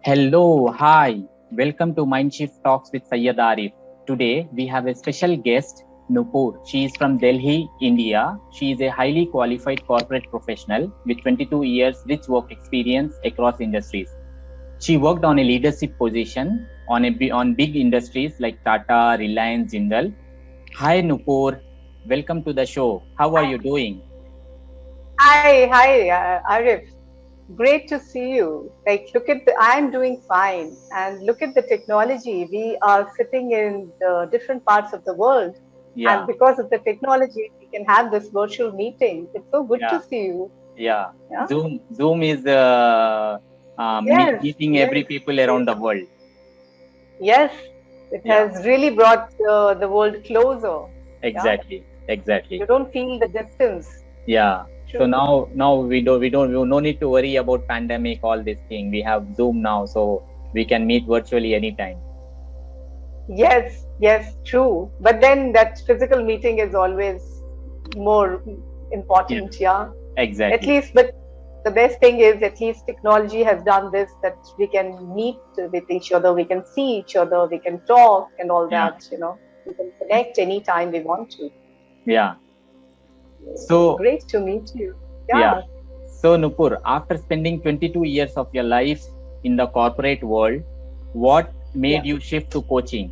Hello, hi. Welcome to Mindshift Talks with Syed Arif. Today we have a special guest, Nupur. She is from Delhi, India. She is a highly qualified corporate professional with 22 years rich work experience across industries. She worked on a leadership position on big industries like Tata, Reliance, Jindal. Hi Nupur, welcome to the show. How are you doing? Hi, Arif. Great to see you. I'm doing fine. And look at the technology. We are sitting in the different parts of the world. And Yeah, because of the technology, we can have this virtual meeting. It's so good to yeah, see you. yeah. Yeah. Zoom is Yes, meeting yes, every people around the world. yes. It Yeah, has really brought the world closer. Yeah. exactly. You don't feel the distance. Yeah. So True. now we no need to worry about pandemic, all this thing. We have Zoom now, so we can meet virtually anytime. Yes, true. But then that physical meeting is always more Yeah, important. Yeah. At exactly. least, but the best thing is at least technology has done this, that we can meet with each other, we can see each other, we can talk and all Yeah, that. We can connect anytime we want to. yeah. So Great to meet you. yeah. Yeah. So Nupur, after spending 22 years of your life in the corporate world, what Yeah. made you shift to coaching?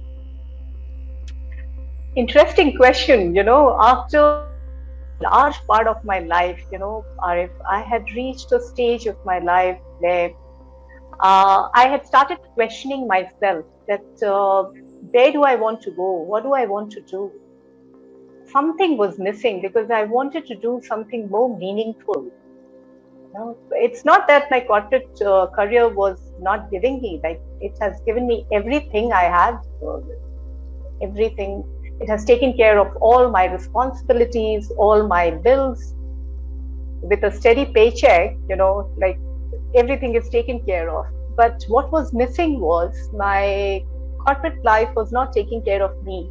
Interesting question. After a large part of my life, Arif, I had reached a stage of my life where I had started questioning myself that where do I want to go? What do I want to do? Something was missing because I wanted to do something more meaningful. It's not that my corporate career was not giving me, like, it has given me everything I had, everything. It has taken care of all my responsibilities, all my bills with a steady paycheck, like everything is taken care of. But what was missing was my corporate life was not taking care of me.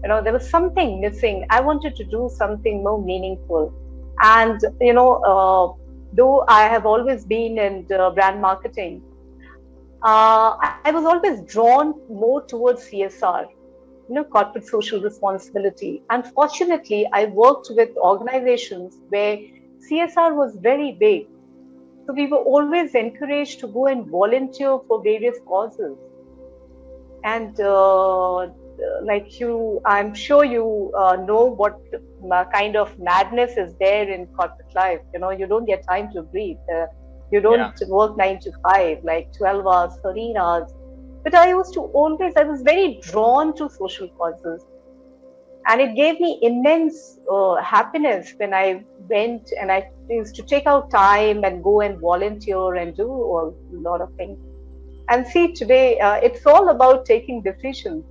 There was something missing. I wanted to do something more meaningful. And, though I have always been in brand marketing, I was always drawn more towards CSR, corporate social responsibility. And fortunately, I worked with organizations where CSR was very big. So we were always encouraged to go and volunteer for various causes. And like I'm sure you know what kind of madness is there in corporate life. You don't get time to breathe. You Yeah, don't work 9 to 5, like 12 hours, 13 hours. But I was very drawn to social causes. And it gave me immense happiness when I went and I used to take out time and go and volunteer and do a lot of things. And see, today it's all about taking decisions.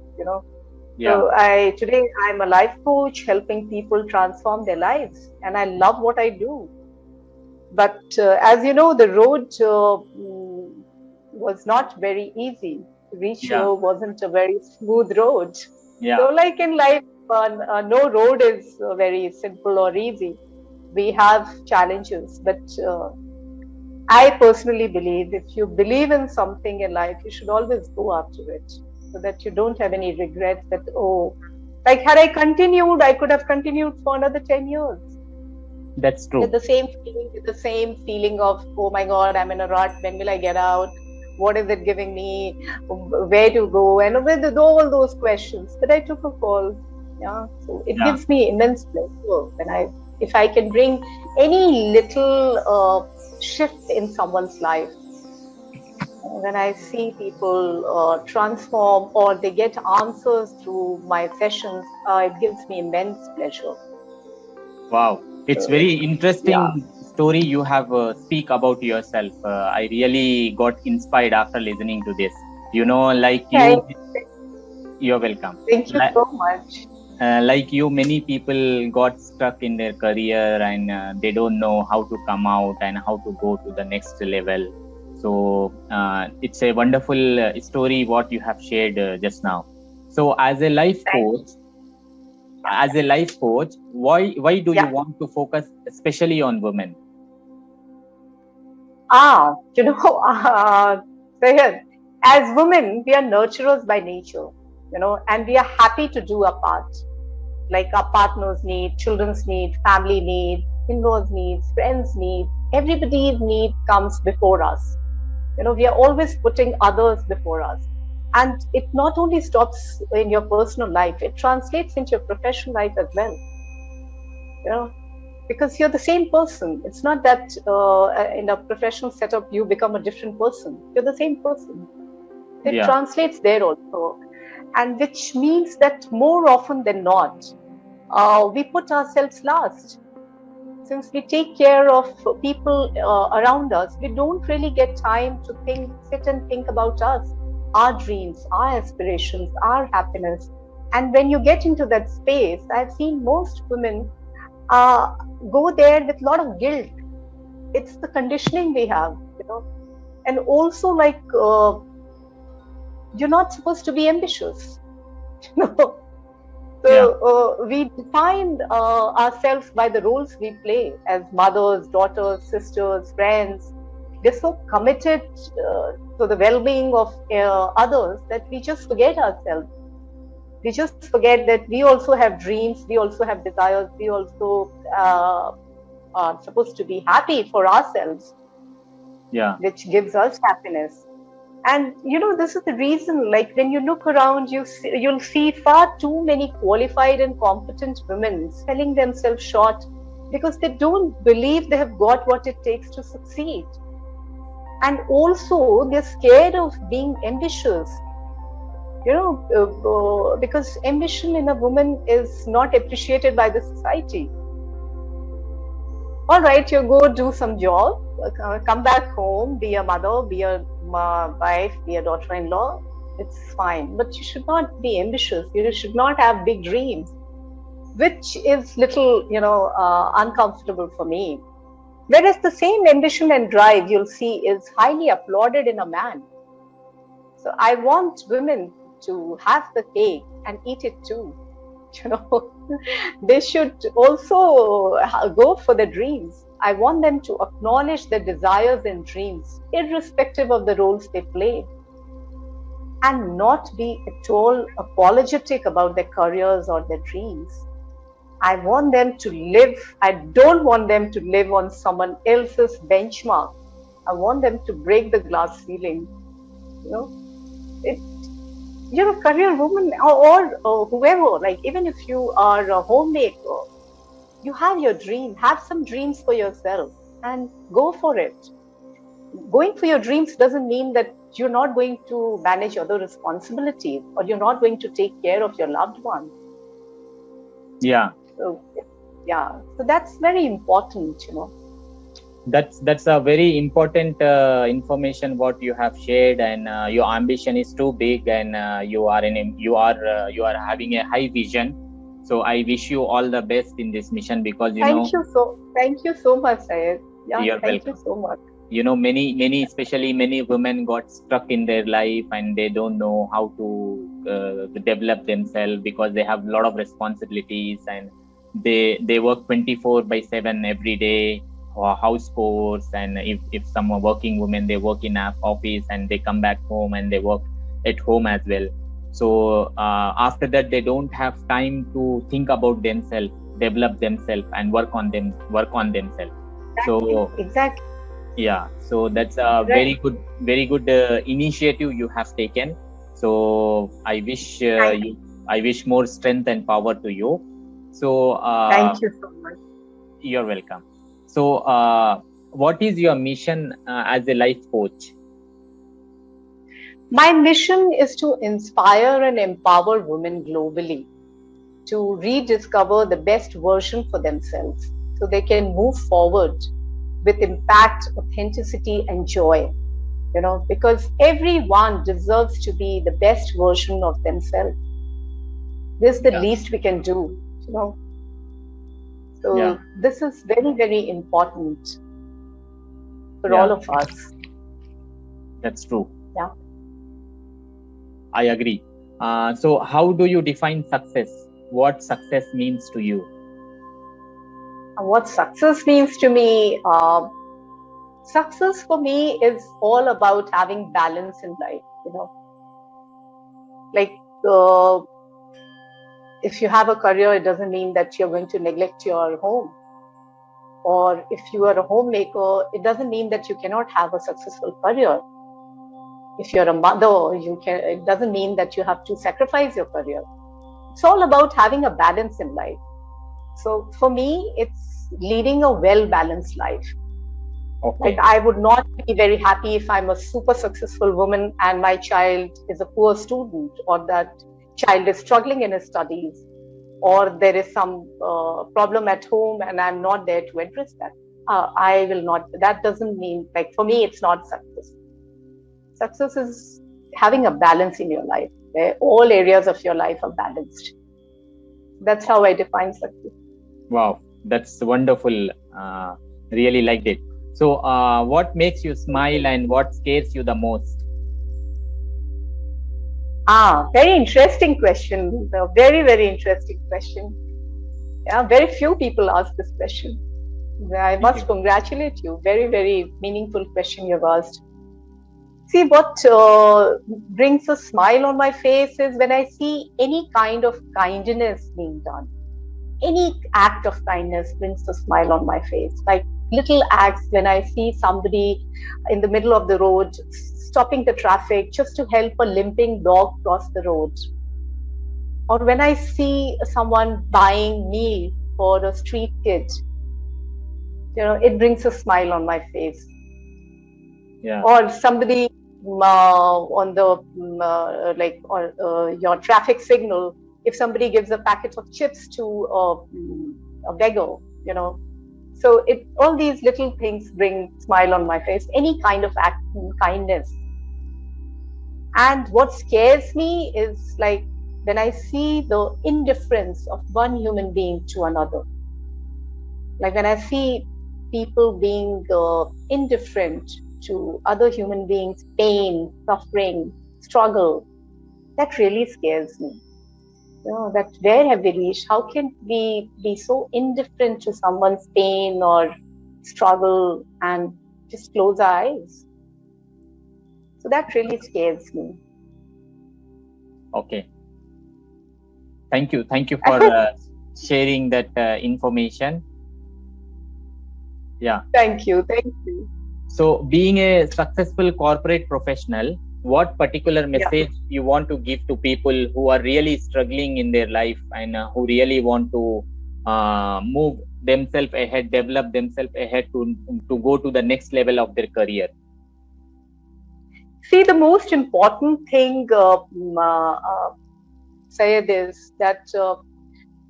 yeah, So I today I'm a life coach helping people transform their lives, and I love what I do. But as you know, the road was not very easy. To reach yeah, here wasn't a very smooth road. So, yeah, like in life, no road is very simple or easy. We have challenges, but I personally believe if you believe in something in life, you should always go after it so that you don't have any regrets that, oh, like had I continued, I could have continued for another 10 years that's true. with the same feeling of, oh my God, I'm in a rut. When will I get out? What is it giving me? Where to go? And with all those questions. But I took a call. Yeah. So it Yeah, gives me immense pleasure if I can bring any little shift in someone's life. When I see people transform or they get answers through my sessions, it gives me immense pleasure. wow. It's So, very yeah. interesting story you have speak about yourself. I really got inspired after listening to this. Like Thank, you're welcome. thank you so much. Like you, many people got stuck in their career and they don't know how to come out and how to go to the next level. So it's a wonderful story what you have shared just now. So Thank as a life coach, why do you Yeah. want to focus especially on women? Ah, you know, So here, as women, we are nurturers by nature, and we are happy to do our part. Like our partners need, children's need, family need, in-laws needs, friends need. Everybody's need comes before us. We are always putting others before us. And it not only stops in your personal life, it translates into your professional life as well. You know, because you're the same person. It's not that in a professional setup you become a different person. You're the same person. It Yeah. translates there also, and which means that more often than not, we put ourselves last. Since we take care of people around us, we don't really get time to sit and think about us, our dreams, our aspirations, our happiness. And when you get into that space, I've seen most women uh, go there with a lot of guilt. It's the conditioning we have. And also, like, you're not supposed to be ambitious. you know So Yeah. we define ourselves by the roles we play as mothers, daughters, sisters, friends. We're so committed to the well-being of others that we just forget ourselves. We just forget that we also have dreams, we also have desires, we also are supposed to be happy for ourselves, Yeah. which gives us happiness. And this is the reason, like when you look around, you'll see far too many qualified and competent women selling themselves short because they don't believe they have got what it takes to succeed. And also they're scared of being ambitious, because ambition in a woman is not appreciated by the society. All right, you go do some job, come back home, be a mother, be a wife, be a daughter-in-law. It's fine, but you should not be ambitious. You should not have big dreams, which is little, uncomfortable for me. Whereas the same ambition and drive you'll see is highly applauded in a man. So I want women to have the cake and eat it too. You know, they should also go for their dreams. I want them to acknowledge their desires and dreams, irrespective of the roles they play, and not be at all apologetic about their careers or their dreams. I want them to live, I don't want them to live on someone else's benchmark. I want them to break the glass ceiling. You know, it, you're a career woman or whoever, like even if you are a homemaker, you have your dream, have some dreams for yourself and go for it. Going for your dreams doesn't mean that you're not going to manage other responsibilities or you're not going to take care of your loved one. Yeah. So, yeah, so that's very important. That's a very important information what you have shared, and your ambition is too big, and you are having a high vision. So I wish you all the best in this mission, because thank you so much, Syed. Yeah, thank you so much. Many especially many women got stuck in their life and they don't know how to develop themselves, because they have a lot of responsibilities, and they work 24/7 every day, or house chores, and if some are working women, they work in an office and they come back home and they work at home as well. So after that, they don't have time to think about themselves, develop themselves, and work on themselves. Exactly. Yeah, so that's a Right. very good initiative you have taken. So I wish more strength and power to you. So Thank you so much. you're welcome. So what is your mission as a life coach? My mission is to inspire and empower women globally to rediscover the best version for themselves so they can move forward with impact, authenticity, and joy. Because everyone deserves to be the best version of themselves. This is the Yeah. least we can do. Yeah, So this is very, very important for yeah, all of us. that's true. Yeah. I agree. So how do you define success? What success means to you? What success means to me, Success for me is all about having balance in life, like uh, if you have a career, it doesn't mean that you're going to neglect your home. Or if you are a homemaker, it doesn't mean that you cannot have a successful career. If you're a mother, it doesn't mean that you have to sacrifice your career. It's all about having a balance in life. So for me, it's leading a well balanced life. Like, Okay. I would not be very happy if I'm a super successful woman and my child is a poor student, or that child is struggling in his studies, or there is some problem at home and I'm not there to address that. I will not, that doesn't mean, like, for me, it's not success. Success is having a balance in your life, where all areas of your life are balanced. That's how I define success. Wow, that's wonderful. Really liked it. So, what makes you smile and what scares you the most? Very interesting question. A very, very interesting question. Yeah, very few people ask this question. I Thank must you. congratulate you. Very, very meaningful question you've asked. See, what brings a smile on my face is when I see any kind of kindness being done. Any act of kindness brings a smile on my face. Like little acts when I see somebody in the middle of the road stopping the traffic just to help a limping dog cross the road. Or when I see someone buying meal for a street kid, it brings a smile on my face. Yeah. Or somebody on the on your traffic signal, if somebody gives a packet of chips to a beggar, so all these little things bring smile on my face. Any kind of act, kindness. And what scares me is like when I see the indifference of one human being to another. Like when I see people being indifferent to other human beings' pain, suffering, struggle, that really scares me. That where have we reached? How can we be so indifferent to someone's pain or struggle and just close our eyes? So that really scares me. Okay. Thank you. Thank you I for hope. sharing that information. Yeah. Thank you. Thank you. So, being a successful corporate professional, what particular Yeah. message you want to give to people who are really struggling in their life and who really want to move themselves ahead, develop themselves ahead to go to the next level of their career? See, the most important thing, Syed, is that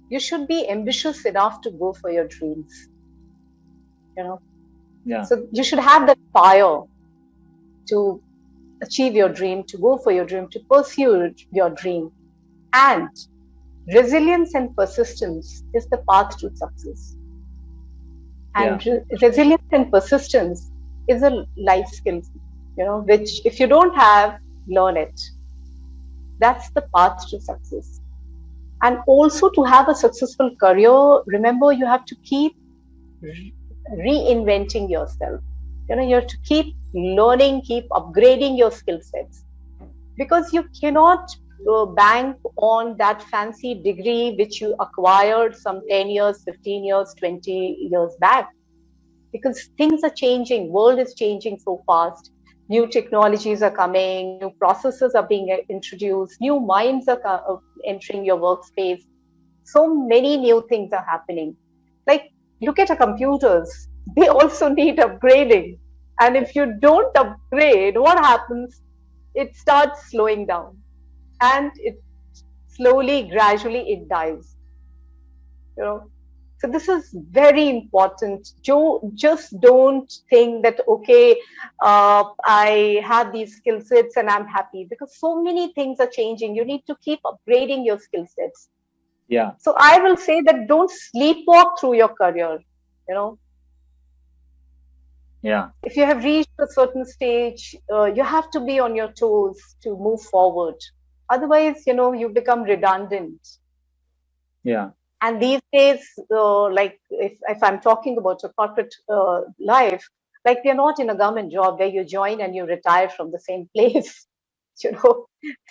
you should be ambitious enough to go for your dreams. You know, Yeah. so you should have that fire to achieve your dream, to go for your dream, to pursue your dream. And resilience and persistence is the path to success. Yeah. And resilience and persistence is a life skill, which if you don't have, learn it. That's the path to success. And also to have a successful career, remember you have to keep reinventing yourself. You have to keep learning, keep upgrading your skill sets, because you cannot bank on that fancy degree which you acquired some 10 years, 15 years, 20 years back, because things are changing, world is changing so fast. New technologies are coming, new processes are being introduced, new minds are entering your workspace. So many new things are happening. Like, look at our computers, they also need upgrading. And if you don't upgrade, what happens? It starts slowing down, and it slowly, gradually, it dies. You know, so this is very important. Just don't think that, okay, I have these skill sets and I'm happy, because so many things are changing. You need to keep upgrading your skill sets. Yeah. So I will say that don't sleepwalk through your career. You know, Yeah. if you have reached a certain stage, you have to be on your toes to move forward. Otherwise, you become redundant. Yeah. And these days, like if I'm talking about a corporate life, Like we are not in a government job where you join and you retire from the same place. Things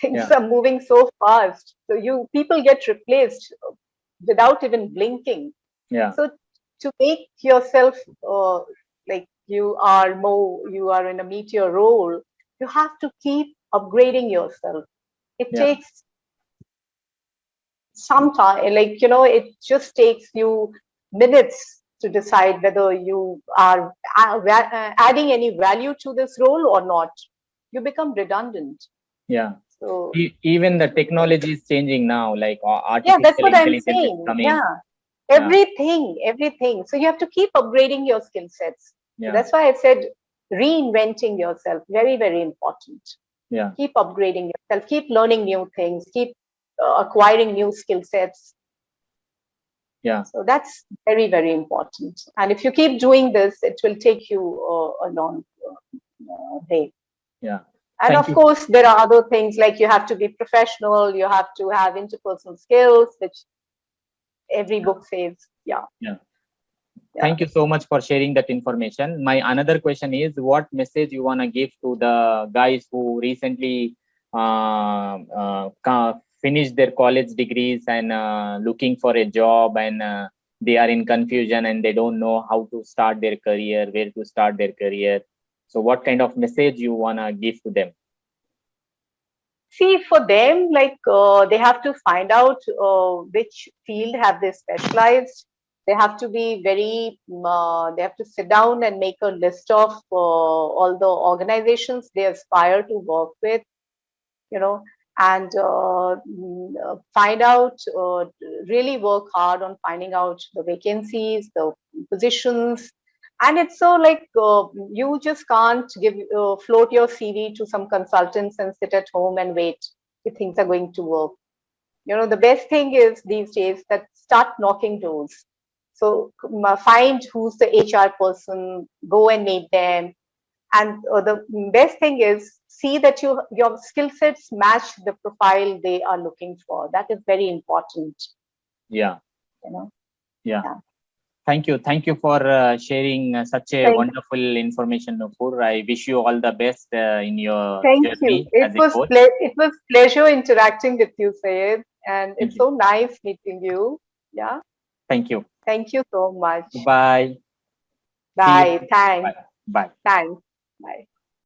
Yeah. are moving so fast. So people get replaced without even blinking. Yeah. So to make yourself like you are in a meteor role, you have to keep upgrading yourself. It Yeah. takes some time, like, it just takes you minutes to decide whether you are adding any value to this role or not. You become redundant. Yeah. So, Even the technology is changing now, like yeah, that's artificial what I'm intelligence is saying. coming. Yeah. Yeah. Everything. So you have to keep upgrading your skill sets. So Yeah. that's why I said reinventing yourself, very, very important. Yeah. Keep upgrading yourself, keep learning new things, keep acquiring new skill sets. Yeah. So that's very, very important. And if you keep doing this, it will take you a long way. Yeah. And Thank of you. course, there are other things like you have to be professional, you have to have interpersonal skills, which every Yeah. book says. Yeah, Yeah. yeah. Thank you so much for sharing that information. My another question is, what message you wanna give to the guys who recently finished their college degrees and looking for a job, and they are in confusion and they don't know how to start their career, where to start their career. So, what kind of message you wanna give to them? See, for them, like they have to find out which field have they specialized. They have to be they have to sit down and make a list of all the organizations they aspire to work with, you know, and find out, really work hard on finding out the vacancies, the positions. And it's so like you just can't float your CV to some consultants and sit at home and wait if things are going to work. The best thing is these days that start knocking doors. So find who's the HR person, go and meet them, and the best thing is see that your skill sets match the profile they are looking for. That is very important. Yeah, you know yeah. yeah. Thank you for sharing such a thank wonderful information, Nupur. I wish you all the best in your thank you. journey as a coach. It was pleasure interacting with you, Syed, and Thank it's you. so nice meeting you. Yeah, Thank you. thank you so much. Bye. See you. Bye. Thanks. Bye. Bye. Thanks. Bye.